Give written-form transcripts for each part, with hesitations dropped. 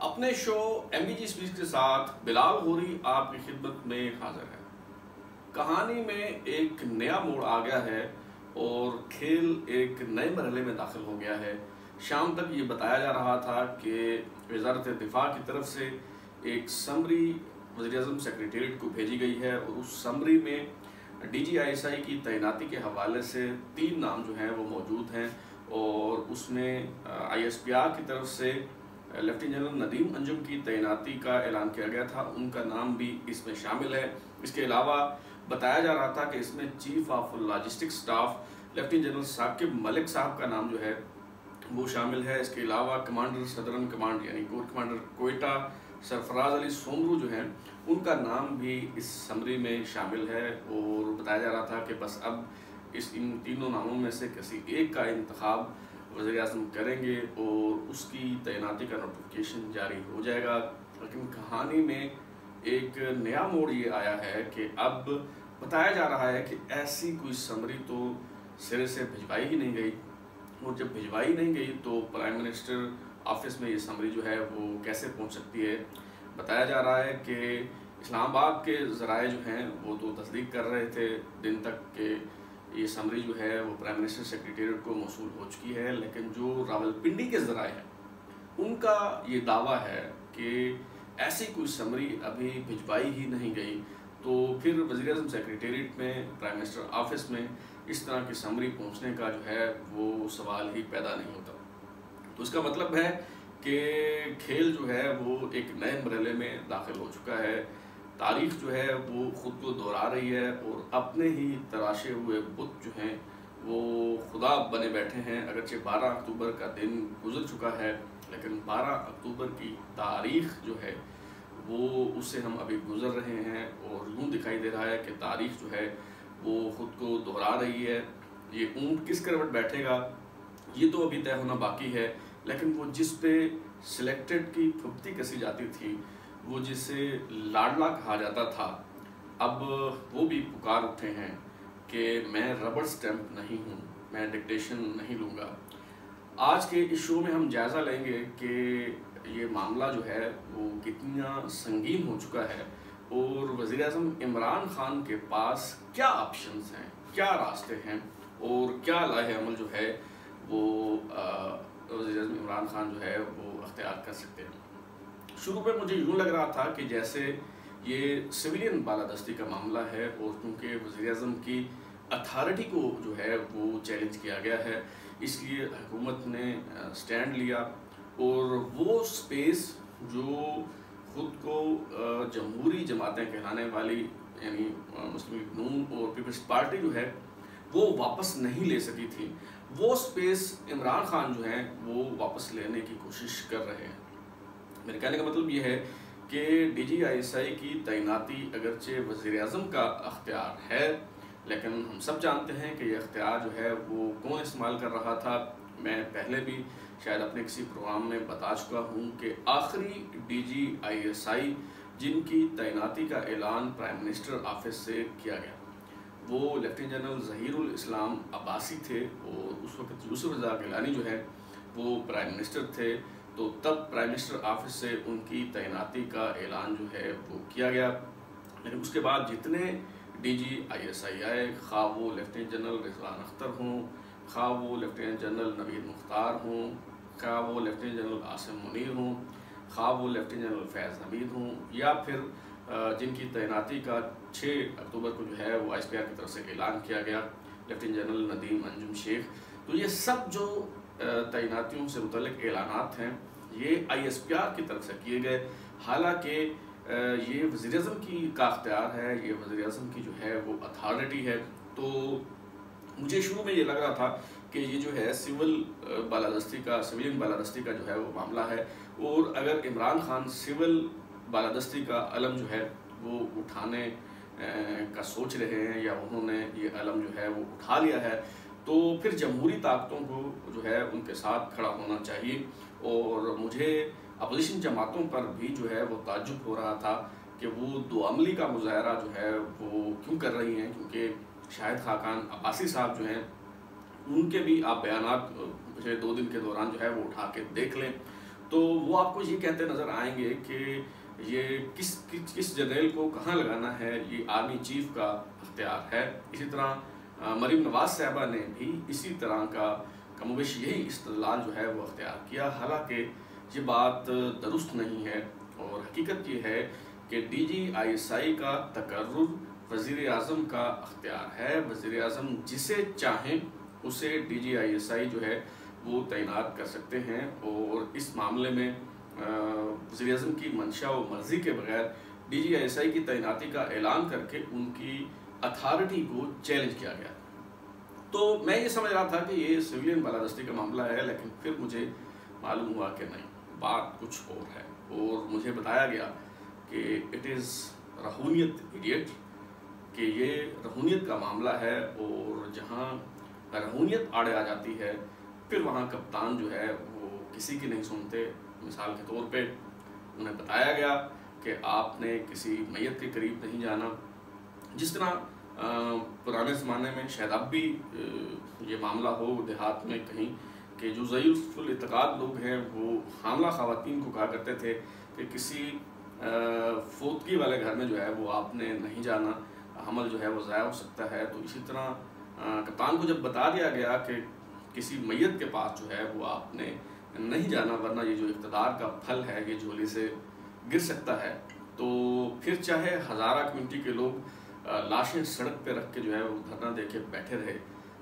اپنے شو MBG speech کے ساتھ بلال غوری آپ کی خدمت میں حاضر ہے۔ کہانی میں ایک نیا موڑ آ گیا ہے اور کھیل ایک نئے مرحلے میں داخل ہو گیا ہے۔ شام تک یہ بتایا جا رہا تھا کہ وزارت دفاع کی طرف سے ایک سمری وزیراعظم سیکریٹریٹ کو بھیجی گئی ہے اور اس سمری میں DGI کی تعیناتی کے حوالے سے 3 نام جو ہیں وہ موجود ہیں، اور اس میں ISPR کی طرف سے لیفٹیننٹ جنرل ندیم انجم کی تعیناتی کا اعلان کیا گیا تھا، ان کا نام بھی اس میں شامل ہے۔ اس کے علاوہ بتایا جا رہا تھا کہ اس میں chief of logistic staff lieutenant general Saqib Malik sahab کا نام جو ہے وہ شامل ہے۔ اس کے علاوہ کمانڈر صدرن کمانڈ یعنی کور کمانڈر کوئٹہ سرفراز علی سومرو جو ہیں ان کا نام بھی اس سمری میں شامل ہے، اور بتایا جا رہا تھا کہ بس اب ان تینوں ناموں میں سے کسی ایک کا انتخاب وزیر اعظم کریں گے اور اس کی تعیناتی کا نوٹیفیکیشن جاری ہو جائے گا۔ لیکن کہانی میں ایک نیا موڑ یہ آیا ہے کہ اب بتایا جا رہا ہے کہ ایسی کوئی سمری تو سرے سے بھجوائی ہی نہیں گئی، اور جب بھجوائی نہیں گئی تو پرائم منسٹر آفس میں یہ سمری جو ہے وہ کیسے پہنچ سکتی ہے۔ بتایا جا رہا ہے کہ اسلام آباد کے ذرائع جو ہیں وہ تو تصدیق کر رہے تھے دن تک کہ یہ سمری جو ہے وہ پرائم منسٹر سیکریٹریٹ کو موصول ہو چکی ہے، لیکن جو راولپنڈی کے ذرائع ہیں ان کا یہ دعویٰ ہے کہ ایسی کوئی سمری ابھی بھجوائی ہی نہیں گئی، تو پھر وزیر اعظم سیکریٹریٹ میں پرائم منسٹر آفس میں اس طرح کی سمری پہنچنے کا جو ہے وہ سوال ہی پیدا نہیں ہوتا۔ تو اس کا مطلب ہے کہ کھیل جو ہے وہ ایک نئے مرحلے میں داخل ہو چکا ہے۔ تاریخ جو ہے وہ خود کو دہرا رہی ہے اور اپنے ہی تراشے ہوئے بت جو ہیں وہ خدا بنے بیٹھے ہیں۔ اگرچہ 12 اکتوبر کا دن گزر چکا ہے، لیکن 12 اکتوبر کی تاریخ جو ہے وہ اس سے ہم ابھی گزر رہے ہیں، اور یوں دکھائی دے رہا ہے کہ تاریخ جو ہے وہ خود کو دہرا رہی ہے۔ یہ اونٹ کس کروٹ بیٹھے گا یہ تو ابھی طے ہونا باقی ہے، لیکن وہ جس پہ سلیکٹڈ کی پھپتی کسی جاتی تھی، وہ جسے لاڈلا کہا جاتا تھا، اب وہ بھی پکار اٹھے ہیں کہ میں ربڑ سٹیمپ نہیں ہوں، میں ڈکٹیشن نہیں لوں گا۔ آج کے اس شو میں ہم جائزہ لیں گے کہ یہ معاملہ جو ہے وہ کتنا سنگین ہو چکا ہے، اور وزیر اعظم عمران خان کے پاس کیا آپشنز ہیں، کیا راستے ہیں، اور کیا لاہ عمل جو ہے وہ وزیر اعظم عمران خان جو ہے وہ اختیار کر سکتے ہیں۔ شروع میں مجھے یوں لگ رہا تھا کہ جیسے یہ سویلین بالادستی کا معاملہ ہے، اور کیونکہ وزیر اعظم کی اتھارٹی کو جو ہے وہ چیلنج کیا گیا ہے، اس لیے حکومت نے سٹینڈ لیا، اور وہ سپیس جو خود کو جمہوری جماعتیں کہلانے والی یعنی مسلم لیگ نون اور پیپلز پارٹی جو ہے وہ واپس نہیں لے سکی تھی، وہ سپیس عمران خان جو ہیں وہ واپس لینے کی کوشش کر رہے ہیں۔ میرے کہنے کا مطلب یہ ہے کہ DGI کی تعیناتی اگرچہ وزیر اعظم کا اختیار ہے، لیکن ہم سب جانتے ہیں کہ یہ اختیار جو ہے وہ کون استعمال کر رہا تھا۔ میں پہلے بھی شاید اپنے کسی پروگرام میں بتا چکا ہوں کہ آخری DGI جن کی تعیناتی کا اعلان پرائم منسٹر آفس سے کیا گیا وہ لیفٹیننٹ جنرل ظہیر الاسلام عباسی تھے، اور اس وقت یوسف رضا گیلانی جو ہے وہ پرائم منسٹر تھے، تو تب پرائم منسٹر آفس سے ان کی تعیناتی کا اعلان جو ہے وہ کیا گیا۔ لیکن اس کے بعد جتنے DGI آئے، خواہ وہ لیفٹیننٹ جنرل رضوان اختر ہوں، خواہ وہ لیفٹیننٹ جنرل نوید مختار ہوں، خواہ وہ لیفٹیننٹ جنرل عاصم منیر ہوں، خواہ وہ لیفٹیننٹ جنرل فیض حمید ہوں، یا پھر جن کی تعیناتی کا 6 اکتوبر کو جو ہے وہ ISPR کی طرف سے اعلان کیا گیا، لیفٹیننٹ جنرل ندیم انجم شیخ، تو یہ سب جو تعیناتیوں سے متعلق اعلانات ہیں یہ ISPR کی طرف سے کیے گئے، حالانکہ یہ وزیر اعظم کی کا اختیار ہے، یہ وزیر اعظم کی جو ہے وہ اتھارٹی ہے۔ تو مجھے شروع میں یہ لگ رہا تھا کہ یہ جو ہے سویلین بالادستی کا جو ہے وہ معاملہ ہے، اور اگر عمران خان سول بالادستی کا علم جو ہے وہ اٹھانے کا سوچ رہے ہیں، یا انہوں نے یہ علم جو ہے وہ اٹھا لیا ہے، تو پھر جمہوری طاقتوں کو جو ہے ان کے ساتھ کھڑا ہونا چاہیے۔ اور مجھے اپوزیشن جماعتوں پر بھی جو ہے وہ تعجب ہو رہا تھا کہ وہ دو عملی کا مظاہرہ جو ہے وہ کیوں کر رہی ہیں، کیونکہ شاہد خاقان عباسی صاحب جو ہیں ان کے بھی آپ بیانات پچھلے 2 دن کے دوران جو ہے وہ اٹھا کے دیکھ لیں، تو وہ آپ کو یہ کہتے نظر آئیں گے کہ یہ کس جنرل کو کہاں لگانا ہے یہ آرمی چیف کا اختیار ہے۔ اسی طرح مریم نواز صاحبہ نے بھی اسی طرح کا کم و بیش یہی استدلال جو ہے وہ اختیار کیا، حالانکہ یہ بات درست نہیں ہے، اور حقیقت یہ ہے کہ D G I S I کا تقرر وزیر اعظم کا اختیار ہے۔ وزیر اعظم جسے چاہیں اسے D G I S I جو ہے وہ تعینات کر سکتے ہیں، اور اس معاملے میں وزیر اعظم کی منشا و مرضی کے بغیر D G I S I کی تعیناتی کا اعلان کر کے ان کی اتھارٹی کو چیلنج کیا گیا۔ تو میں یہ سمجھ رہا تھا کہ یہ سویلین بالادستی کا معاملہ ہے، لیکن پھر مجھے معلوم ہوا کہ نہیں، بات کچھ اور ہے، اور مجھے بتایا گیا کہ اٹ از رہونیت ایڈیٹ، کہ یہ رہونیت کا معاملہ ہے، اور جہاں رہونیت آڑے آ جاتی ہے پھر وہاں کپتان جو ہے وہ کسی کی نہیں سنتے۔ مثال کے طور پہ انہیں بتایا گیا کہ آپ نے کسی میت کے قریب نہیں جانا، جس طرح پرانے زمانے میں شاید اب بھی یہ معاملہ ہو دیہات میں کہیں، کہ جو ضعیف الاعتقاد لوگ ہیں وہ حاملہ خواتین کو کہا کرتے تھے کہ کسی فوتگی والے گھر میں جو ہے وہ آپ نے نہیں جانا، حمل جو ہے وہ ضائع ہو سکتا ہے۔ تو اسی طرح کپتان کو جب بتا دیا گیا کہ کسی میت کے پاس جو ہے وہ آپ نے نہیں جانا، ورنہ یہ جو اقتدار کا پھل ہے یہ جھولی سے گر سکتا ہے، تو پھر چاہے ہزارہ کمیونٹی کے لوگ لاشیں سڑک پہ رکھ کے جو ہے وہ دھرنا دے کے بیٹھے رہے،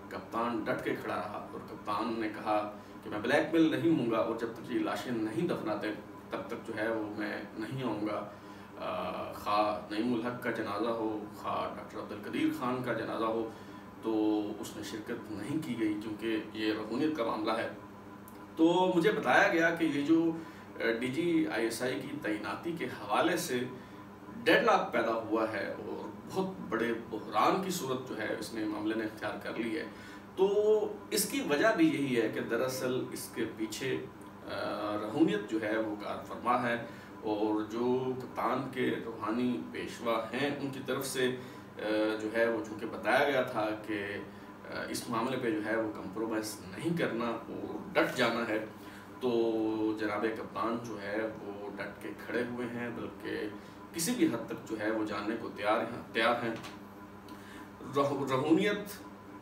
کپتان ڈٹ کے کھڑا رہا، اور کپتان نے کہا کہ میں بلیک میل نہیں ہوں گا، اور جب تک یہ لاشیں نہیں دفناتے تب تک جو ہے وہ میں نہیں آؤں گا، خواہ نعیم الحق کا جنازہ ہو، خواہ ڈاکٹر عبدالقدیر خان کا جنازہ ہو۔ تو اس میں شرکت نہیں کی گئی کیونکہ یہ رہونیت کا معاملہ ہے۔ تو مجھے بتایا گیا کہ یہ جو D G I S I کی تعیناتی کے حوالے سے ڈیڈ لاک پیدا ہوا ہے، اور بہت بڑے بحران کی صورت جو ہے اس نے معاملے نے اختیار کر لی ہے، تو اس کی وجہ بھی یہی ہے کہ دراصل اس کے پیچھے رہونیت جو ہے وہ کار فرما ہے، اور جو کپتان کے روحانی پیشوا ہیں ان کی طرف سے جو ہے وہ چونکہ بتایا گیا تھا کہ اس معاملے پہ جو ہے وہ کمپرومائز نہیں کرنا اور ڈٹ جانا ہے، تو جناب کپتان جو ہے وہ ڈٹ کے کھڑے ہوئے ہیں، بلکہ کسی بھی حد تک جو ہے وہ جاننے کو تیار ہیں۔ رہونیت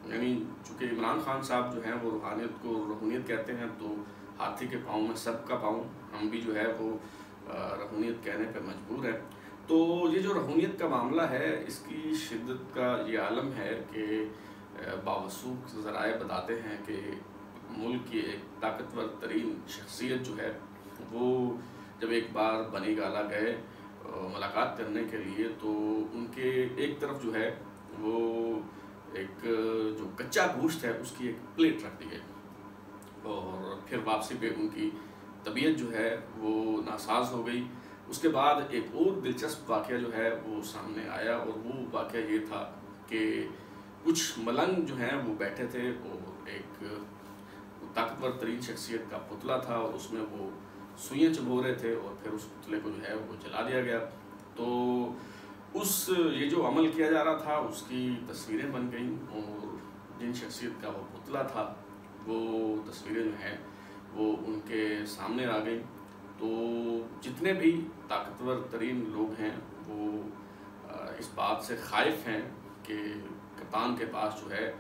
یعنی چونکہ عمران خان صاحب جو ہیں وہ روحانیت کو رہونیت کہتے ہیں، تو ہاتھی کے پاؤں میں سب کا پاؤں، ہم بھی جو ہے وہ رہونیت کہنے پہ مجبور ہے۔ تو یہ جو رہونیت کا معاملہ ہے اس کی شدت کا یہ عالم ہے کہ باوثوق ذرائع بتاتے ہیں کہ ملک کی ایک طاقتور ترین شخصیت جو ہے وہ جب ایک بار بنی گالہ گئے ملاقات کرنے کے لیے، تو ان کے ایک طرف جو ہے وہ ایک جو کچا گوشت ہے اس کی ایک پلیٹ رکھ دی گئی، اور پھر واپسی پہ ان کی طبیعت جو ہے وہ ناساز ہو گئی۔ اس کے بعد ایک اور دلچسپ واقعہ جو ہے وہ سامنے آیا، اور وہ واقعہ یہ تھا کہ کچھ ملنگ جو ہیں وہ بیٹھے تھے، اور ایک طاقتور ترین شخصیت کا پتلا تھا، اور اس میں وہ سوئیاں چبو رہے تھے، اور پھر اس پتلے کو جو ہے وہ جلا دیا گیا۔ تو یہ جو عمل کیا جا رہا تھا اس کی تصویریں بن گئیں، اور جن شخصیت کا وہ پتلا تھا وہ تصویریں جو ہیں وہ ان کے سامنے آ گئیں۔ تو جتنے بھی طاقتور ترین لوگ ہیں وہ اس بات سے خائف ہیں کہ کپتان کے پاس جو ہے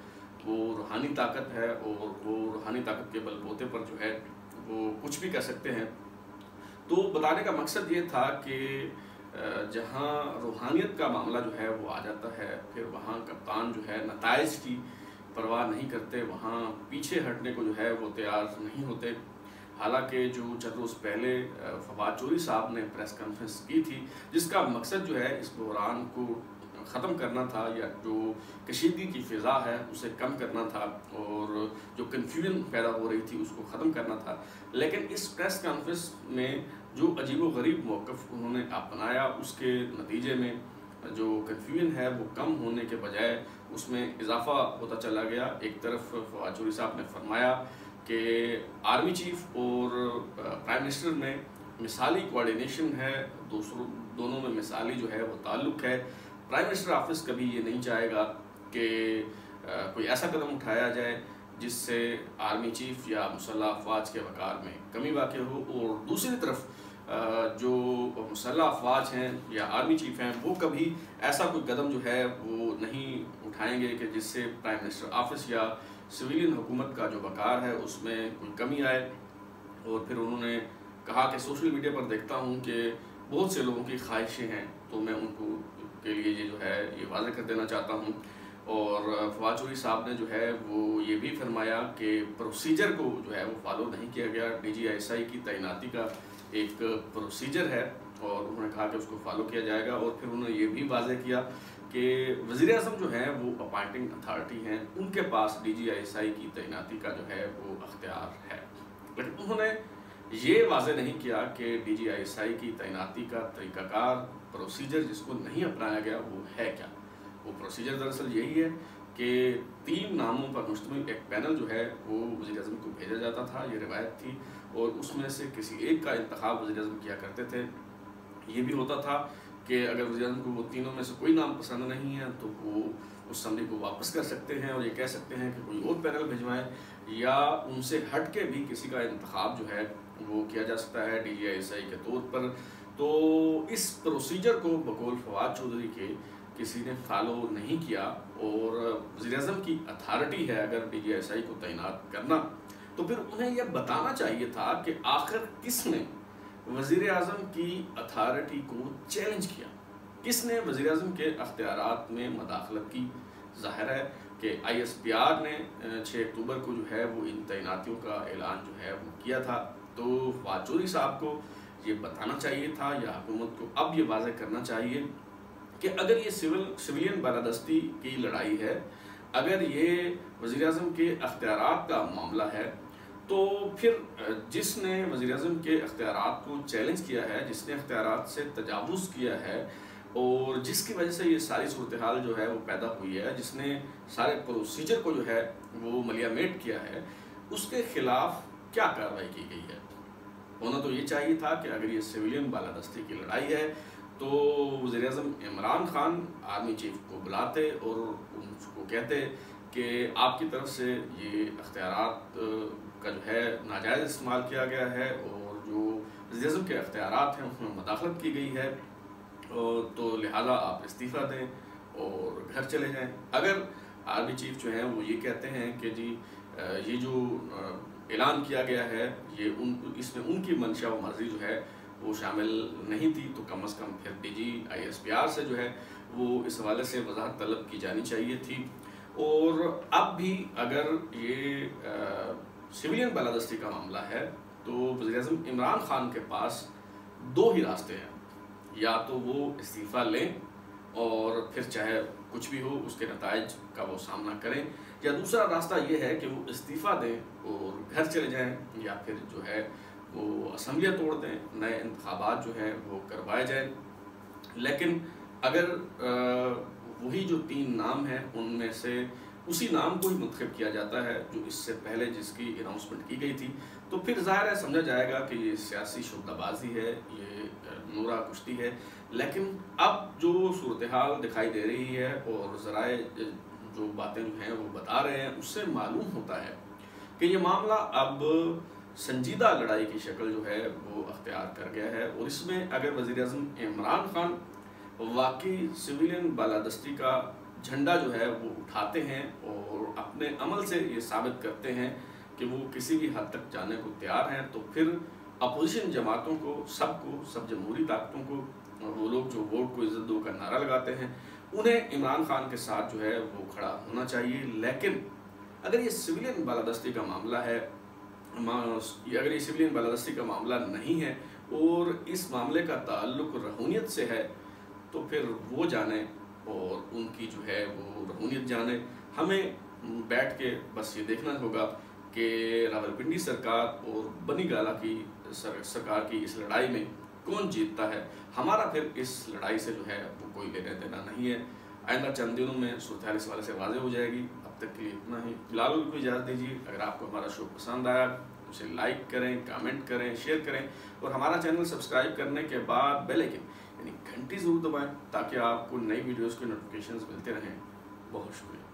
وہ روحانی طاقت ہے، اور وہ روحانی طاقت کے بل بوتے پر جو ہے وہ کچھ بھی کر سکتے ہیں۔ تو بتانے کا مقصد یہ تھا کہ جہاں روحانیت کا معاملہ جو ہے وہ آ جاتا ہے، پھر وہاں کپتان جو ہے نتائج کی پرواہ نہیں کرتے، وہاں پیچھے ہٹنے کو جو ہے وہ تیار نہیں ہوتے۔ حالانکہ جو چند روز پہلے فواد چوہدری صاحب نے پریس کانفرنس کی تھی جس کا مقصد جو ہے اس بحران کو ختم کرنا تھا، یا جو کشیدگی کی فضا ہے اسے کم کرنا تھا، اور جو کنفیوژن پیدا ہو رہی تھی اس کو ختم کرنا تھا، لیکن اس پریس کانفرنس میں جو عجیب و غریب موقف انہوں نے اپنایا اس کے نتیجے میں جو کنفیوژن ہے وہ کم ہونے کے بجائے اس میں اضافہ ہوتا چلا گیا۔ ایک طرف فواد چوہدری صاحب نے فرمایا کہ آرمی چیف اور پرائم منسٹر میں مثالی کوارڈینیشن ہے، دونوں میں مثالی جو ہے وہ تعلق ہے۔ پرائم منسٹر آفس کبھی یہ نہیں چاہے گا کہ کوئی ایسا قدم اٹھایا جائے جس سے آرمی چیف یا مسلح افواج کے وقار میں کمی واقع ہو، اور دوسری طرف جو مسلح افواج ہیں یا آرمی چیف ہیں وہ کبھی ایسا کوئی قدم جو ہے وہ نہیں اٹھائیں گے کہ جس سے پرائم منسٹر آفس یا سویلین حکومت کا جو وقار ہے اس میں کوئی کمی آئے۔ اور پھر انہوں نے کہا کہ سوشل میڈیا پر دیکھتا ہوں کہ بہت سے لوگوں کی خواہشیں ہیں، تو میں ان کو کے لیے یہ جو ہے یہ واضح کر دینا چاہتا ہوں۔ اور فواد چودھری صاحب نے جو ہے وہ یہ بھی فرمایا کہ پروسیجر کو جو ہے وہ فالو نہیں کیا گیا۔ DGI کی تعیناتی کا ایک پروسیجر ہے اور انہوں نے کہا کہ اس کو فالو کیا جائے گا۔ اور پھر انہوں نے یہ بھی واضح کیا کہ وزیر اعظم جو ہیں وہ اپائنٹنگ اتھارٹی ہیں، ان کے پاس DGI کی تعیناتی کا جو ہے وہ اختیار ہے، لیکن انہوں نے یہ واضح نہیں کیا کہ DGI کی تعیناتی کا طریقہ کار پروسیجر جس کو نہیں اپنایا گیا وہ ہے کیا۔ وہ پروسیجر دراصل یہی ہے کہ 3 ناموں پر مشتمل ایک پینل جو ہے وہ وزیر اعظم کو بھیجا جاتا تھا، یہ روایت تھی، اور اس میں سے کسی ایک کا انتخاب وزیر اعظم کیا کرتے تھے۔ یہ بھی ہوتا تھا کہ اگر وزیر اعظم کو وہ تینوں میں سے کوئی نام پسند نہیں ہے تو وہ اس اسمبلی کو واپس کر سکتے ہیں اور یہ کہہ سکتے ہیں کہ کوئی اور پینل بھجوائیں، یا ان سے ہٹ کے بھی کسی کا انتخاب جو ہے وہ کیا جا سکتا ہے DGI کے طور پر۔ تو اس پروسیجر کو بقول فواد چودھری کے کسی نے فالو نہیں کیا، اور وزیر اعظم کی اتھارٹی ہے اگر DGI کو تعینات کرنا، تو پھر انہیں یہ بتانا چاہیے تھا کہ آخر کس نے وزیر اعظم کی اتھارٹی کو چیلنج کیا، کس نے وزیر اعظم کے اختیارات میں مداخلت کی۔ ظاہر ہے کہ ISPR نے 6 اکتوبر کو جو ہے وہ ان تعیناتیوں کا اعلان جو ہے وہ کیا تھا، تو فواد چودھری صاحب کو یہ بتانا چاہیے تھا یا حکومت کو اب یہ واضح کرنا چاہیے کہ اگر یہ سویلین بالادستی کی لڑائی ہے، اگر یہ وزیر اعظم کے اختیارات کا معاملہ ہے، تو پھر جس نے وزیر اعظم کے اختیارات کو چیلنج کیا ہے، جس نے اختیارات سے تجاوز کیا ہے، اور جس کی وجہ سے یہ ساری صورتحال جو ہے وہ پیدا ہوئی ہے، جس نے سارے پروسیجر کو جو ہے وہ ملیامیٹ کیا ہے، اس کے خلاف کیا کارروائی کی گئی ہے۔ ہونا تو یہ چاہیے تھا کہ اگر یہ سویلین بالادستی کی لڑائی ہے تو وزیر اعظم عمران خان آرمی چیف کو بلاتے اور ان کو کہتے کہ آپ کی طرف سے یہ اختیارات کا جو ہے ناجائز استعمال کیا گیا ہے، اور جو وزیر اعظم کے اختیارات ہیں اس میں مداخلت کی گئی ہے، تو لہٰذا آپ استعفیٰ دیں اور گھر چلے جائیں۔ اگر آرمی چیف جو ہیں وہ یہ کہتے ہیں کہ جی یہ جو اعلان کیا گیا ہے یہ اس میں ان کی منشا و مرضی جو ہے وہ شامل نہیں تھی، تو کم از کم پھر DGI سے جو ہے وہ اس حوالے سے وضاحت طلب کی جانی چاہیے تھی۔ اور اب بھی اگر یہ سویلین بالادستی کا معاملہ ہے تو وزیر اعظم عمران خان کے پاس 2 ہی راستے ہیں، یا تو وہ استعفیٰ لیں اور پھر چاہے کچھ بھی ہو اس کے نتائج کا وہ سامنا کریں، یا دوسرا راستہ یہ ہے کہ وہ استعفیٰ دیں اور گھر چلے جائیں، یا پھر جو ہے وہ اسمبلیاں توڑ دیں، نئے انتخابات جو ہیں وہ کروائے جائیں۔ لیکن اگر وہی جو 3 نام ہیں ان میں سے اسی نام کو ہی منتخب کیا جاتا ہے جو اس سے پہلے جس کی اناؤنسمنٹ کی گئی تھی، تو پھر ظاہر ہے سمجھا جائے گا کہ یہ سیاسی شعبہ بازی ہے، یہ نورا کشتی ہے۔ لیکن اب جو صورتحال دکھائی دے رہی ہے اور ذرائع جو باتیں جو ہیں وہ بتا رہے ہیں، اس سے معلوم ہوتا ہے کہ یہ معاملہ اب سنجیدہ لڑائی کی شکل جو ہے وہ اختیار کر گیا ہے، اور اس میں اگر وزیر اعظم عمران خان واقعی سویلین بالادستی کا جھنڈا جو ہے وہ اٹھاتے ہیں اور اپنے عمل سے یہ ثابت کرتے ہیں کہ وہ کسی بھی حد تک جانے کو تیار ہیں، تو پھر اپوزیشن جماعتوں کو سب جمہوری طاقتوں کو، وہ لوگ جو ووٹ کو عزت دو کا نعرہ لگاتے ہیں، انہیں عمران خان کے ساتھ جو ہے وہ کھڑا ہونا چاہیے۔ لیکن اگر یہ سویلین بالادستی کا معاملہ ہے، اگر یہ سویلین بالادستی کا معاملہ نہیں ہے اور اس معاملے کا تعلق روحانیت سے ہے، تو پھر وہ جانے اور ان کی جو ہے وہ روحانیت جانے۔ ہمیں بیٹھ کے بس یہ دیکھنا ہوگا کہ راولپنڈی سرکار اور بنی گالہ کی سرکار کی اس لڑائی میں کون جیتتا ہے۔ ہمارا پھر اس لڑائی سے جو ہے وہ کوئی لینا دینا نہیں ہے۔ آئندہ چند دنوں میں صورتحال اس حوالے سے واضح ہو جائے گی۔ اب تک کے لیے اتنا ہی، فی الحال کو اجازت دیجیے۔ اگر آپ کو ہمارا شو پسند آیا تو اسے لائک کریں، کامنٹ کریں، شیئر کریں، اور ہمارا چینل سبسکرائب کرنے کے بعد بیل آئیکن یعنی گھنٹی ضرور دبائیں تاکہ آپ کو نئی ویڈیوز کے نوٹیفیکیشنز ملتے رہیں۔ بہت شکریہ۔